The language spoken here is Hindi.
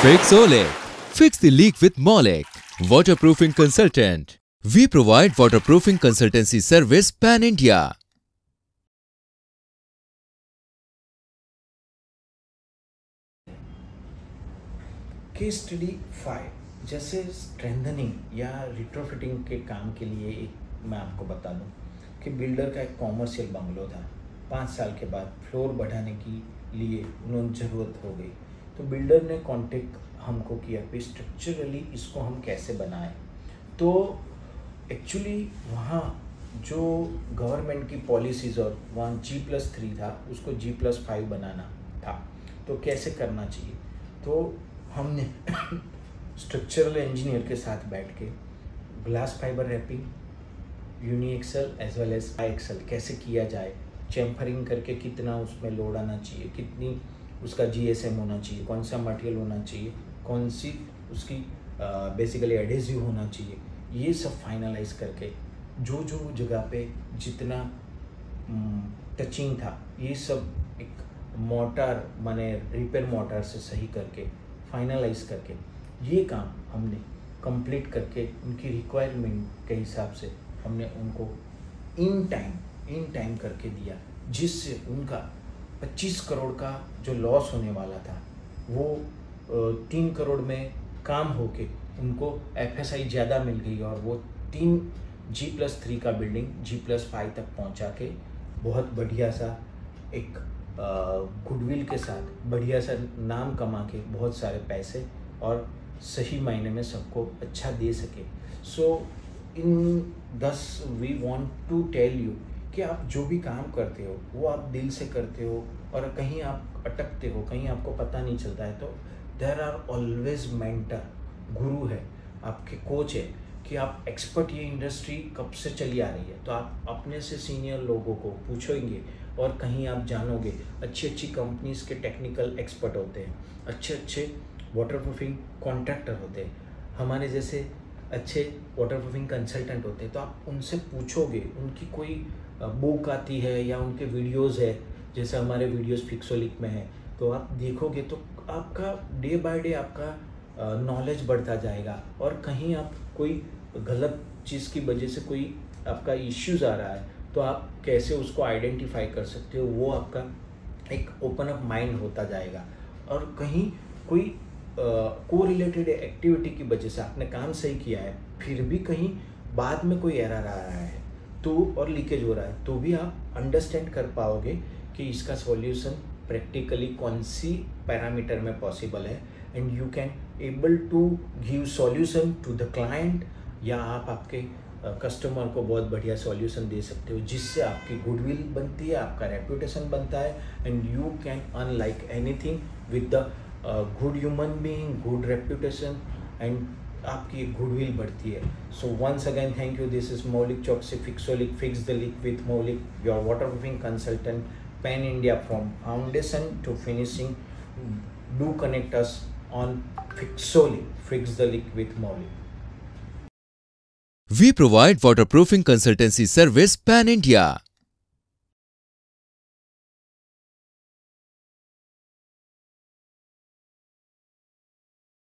Fixolic. Fix the leak with Maulic. Waterproofing consultant. We provide waterproofing consultancy service pan-India. Case study 5 जैसे स्ट्रेंथनिंग या रिट्रोफिटिंग के काम के लिए एक मैं आपको बता दूं कि बिल्डर का एक कॉमर्शियल बंगलो था। 5 साल के बाद फ्लोर बढ़ाने के लिए उन्होंने ज़रूरत हो गई, तो बिल्डर ने कांटेक्ट हमको किया कि स्ट्रक्चरली इसको हम कैसे बनाएं। तो एक्चुअली वहाँ जो गवर्नमेंट की पॉलिसीज़ और वहाँ G+3 था, उसको G+5 बनाना था। तो कैसे करना चाहिए, तो हमने स्ट्रक्चरल इंजीनियर के साथ बैठ के glass fibre wrapping, uniaxial as well as biaxial कैसे किया जाए, चैम्फरिंग करके कितना उसमें लोड आना चाहिए, कितनी उसका GSM होना चाहिए, कौन सा मटेरियल होना चाहिए, कौन सी उसकी बेसिकली एडेसिव होना चाहिए, ये सब फाइनलाइज करके जो जो जगह पे जितना टचिंग था ये सब एक मोटर माने रिपेयर मोटर से सही करके फाइनलाइज करके ये काम हमने कंप्लीट करके उनकी रिक्वायरमेंट के हिसाब से हमने उनको इन टाइम करके दिया, जिससे उनका 25 करोड़ का जो लॉस होने वाला था वो 3 करोड़ में काम होके उनको FSI ज़्यादा मिल गई और वो 3 G+3 का बिल्डिंग G+5 तक पहुंचा के बहुत बढ़िया सा एक गुडविल के साथ बढ़िया सा नाम कमा के बहुत सारे पैसे और सही मायने में सबको अच्छा दे सके। So in this we want to tell you कि आप जो भी काम करते हो वो आप दिल से करते हो और कहीं आप अटकते हो, कहीं आपको पता नहीं चलता है, तो देयर आर ऑलवेज मेंटर, गुरु है, आपके कोच है कि आप एक्सपर्ट, ये इंडस्ट्री कब से चली आ रही है, तो आप अपने से सीनियर लोगों को पूछोगे और कहीं आप जानोगे। अच्छी अच्छी कंपनीज के टेक्निकल एक्सपर्ट होते हैं, अच्छे अच्छे वाटरप्रूफिंग कॉन्ट्रैक्टर होते हैं, हमारे जैसे अच्छे वाटरप्रूफिंग कंसल्टेंट होते हैं, तो आप उनसे पूछोगे, उनकी कोई बुक आती है या उनके वीडियोस है, जैसे हमारे वीडियोस फिक्सोलिक में है, तो आप देखोगे तो आपका डे बाय डे आपका नॉलेज बढ़ता जाएगा। और कहीं आप कोई गलत चीज़ की वजह से कोई आपका इश्यूज़ आ रहा है तो आप कैसे उसको आइडेंटिफाई कर सकते हो, वो आपका एक ओपन अप माइंड होता जाएगा। और कहीं कोई को रिलेटेड एक्टिविटी की वजह से आपने काम सही किया है, फिर भी कहीं बाद में कोई एरर आ रहा है तो और लीकेज हो रहा है, तो भी आप अंडरस्टैंड कर पाओगे कि इसका सॉल्यूशन प्रैक्टिकली कौन सी पैरामीटर में पॉसिबल है, and you can able to give solution to the client, या आप आपके कस्टमर को बहुत बढ़िया सॉल्यूशन दे सकते हो, जिससे आपकी गुडविल बनती है, आपका रेपुटेशन बनता है, and you can earn like anything with the good human being, good reputation, and आपकी गुडविल बढ़ती है। So once again thank you, this is Maulik Chauksi, Fixolic, fix the leak with Maulik, your waterproofing consultant pan India, from foundation to finishing. Do connect us on Fixolic, fix the leak with Maulic. We provide waterproofing consultancy service pan-India.